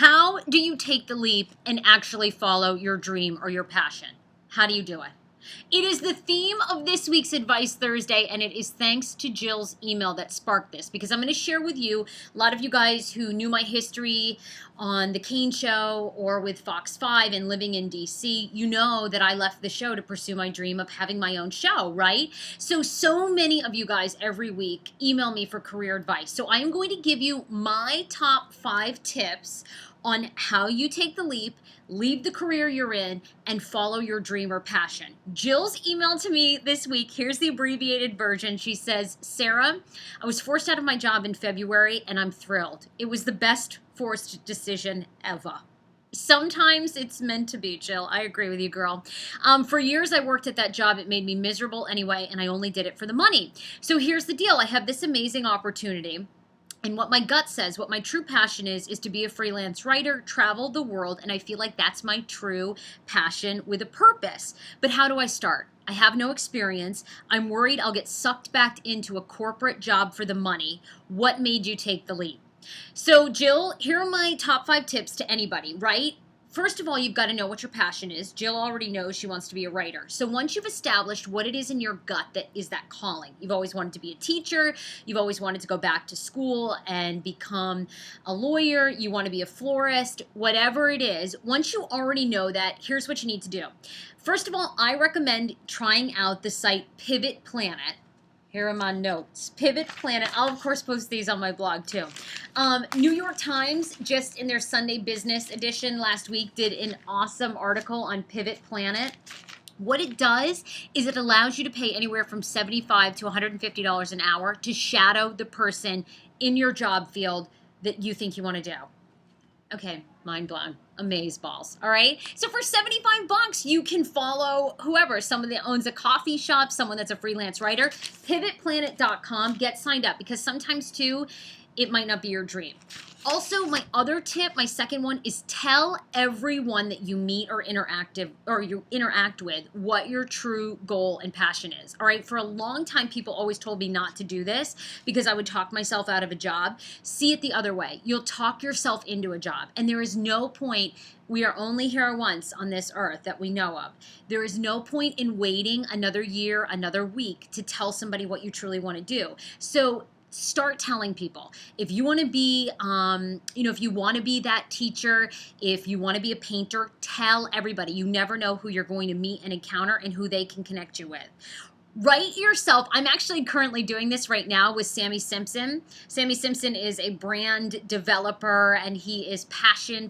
How do you take the leap and actually follow your dream or your passion? How do you do it? It is the theme of this week's Advice Thursday, and it is thanks to Jill's email that sparked this, because I'm going to share with you, a lot of you guys who knew my history on The Kane Show or with Fox 5 and living in DC, you know that I left the show to pursue my dream of having my own show, right? So many of you guys every week email me for career advice. So I am going to give you my top 5 tips on how you take the leap, leave the career you're in, and follow your dream or passion. Jill's email to me this week, here's the abbreviated version. She says, Sarah, I was forced out of my job in February, and I'm thrilled. It was the best forced decision ever. Sometimes it's meant to be, Jill. I agree with you, girl. For years, I worked at that job. It made me miserable anyway, and I only did it for the money. So here's the deal. I have this amazing opportunity. And what my gut says, what my true passion is to be a freelance writer, travel the world, and I feel like that's my true passion with a purpose. But how do I start? I have no experience. I'm worried I'll get sucked back into a corporate job for the money. What made you take the leap? So, Jill, here are my top 5 tips to anybody, right? First of all, you've got to know what your passion is. Jill already knows she wants to be a writer. So once you've established what it is in your gut that is that calling, you've always wanted to be a teacher, you've always wanted to go back to school and become a lawyer, you want to be a florist, whatever it is, once you already know that, here's what you need to do. First of all, I recommend trying out the site Pivot Planet. Here are my notes. Pivot Planet. I'll, of course, post these on my blog, too. New York Times, just in their Sunday Business edition last week, did an awesome article on Pivot Planet. What it does is it allows you to pay anywhere from $75 to $150 an hour to shadow the person in your job field that you think you want to do. Okay, mind blown. Amaze balls. All right. So for $75, you can follow whoever, someone that owns a coffee shop, someone that's a freelance writer, pivotplanet.com, get signed up, because sometimes too, it might not be your dream. Also, my other tip, my second one, is tell everyone that you meet or you interact with what your true goal and passion is. All right. For a long time, people always told me not to do this because I would talk myself out of a job. See it the other way. You'll talk yourself into a job, and there is no point. We are only here once on this earth that we know of. There is no point in waiting another year, another week to tell somebody what you truly want to do. So start telling people. If you want to be, if you want to be that teacher, if you want to be a painter, tell everybody. You never know who you're going to meet and encounter and who they can connect you with. Write yourself. I'm actually currently doing this right now with Sammy Simpson. Sammy Simpson is a brand developer, and he is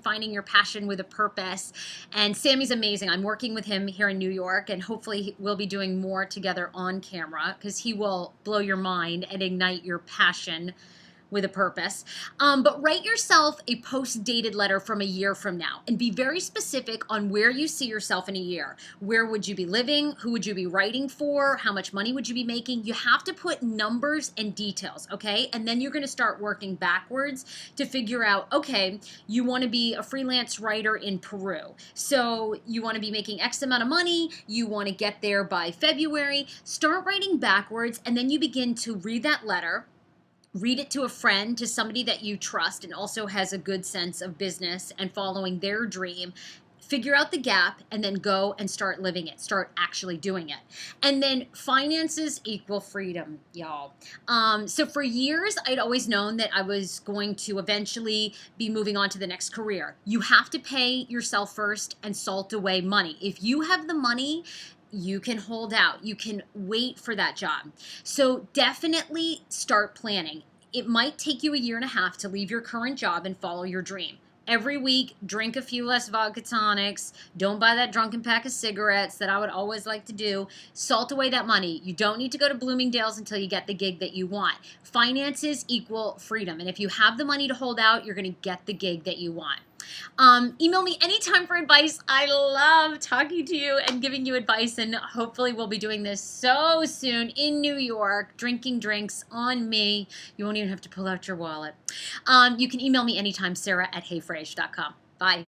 finding your passion with a purpose. And Sammy's amazing. I'm working with him here in New York, and hopefully we'll be doing more together on camera, because he will blow your mind and ignite your passion with a purpose. But write yourself a post-dated letter from a year from now, and be very specific on where you see yourself in a year. Where would you be living? Who would you be writing for? How much money would you be making? You have to put numbers and details, okay? And then you're going to start working backwards to figure out, okay, you want to be a freelance writer in Peru. So you want to be making X amount of money. You want to get there by February. Start writing backwards, and then you begin to read that letter. Read it to a friend, to somebody that you trust and also has a good sense of business and following their dream. Figure out the gap and then go and start living it. Start actually doing it. And then finances equal freedom, y'all. So for years, I'd always known that I was going to eventually be moving on to the next career. You have to pay yourself first and salt away money. If you have the money, you can hold out. You can wait for that job. So definitely start planning. It might take you a year and a half to leave your current job and follow your dream. Every week, drink a few less vodka tonics. Don't buy that drunken pack of cigarettes that I would always like to do. Salt away that money. You don't need to go to Bloomingdale's until you get the gig that you want. Finances equal freedom. And if you have the money to hold out, you're going to get the gig that you want. Email me anytime for advice. I love talking to you and giving you advice, and hopefully we'll be doing this so soon in New York, drinking drinks on me. You won't even have to pull out your wallet. You can email me anytime, Sarah@heyfrase.com. Bye.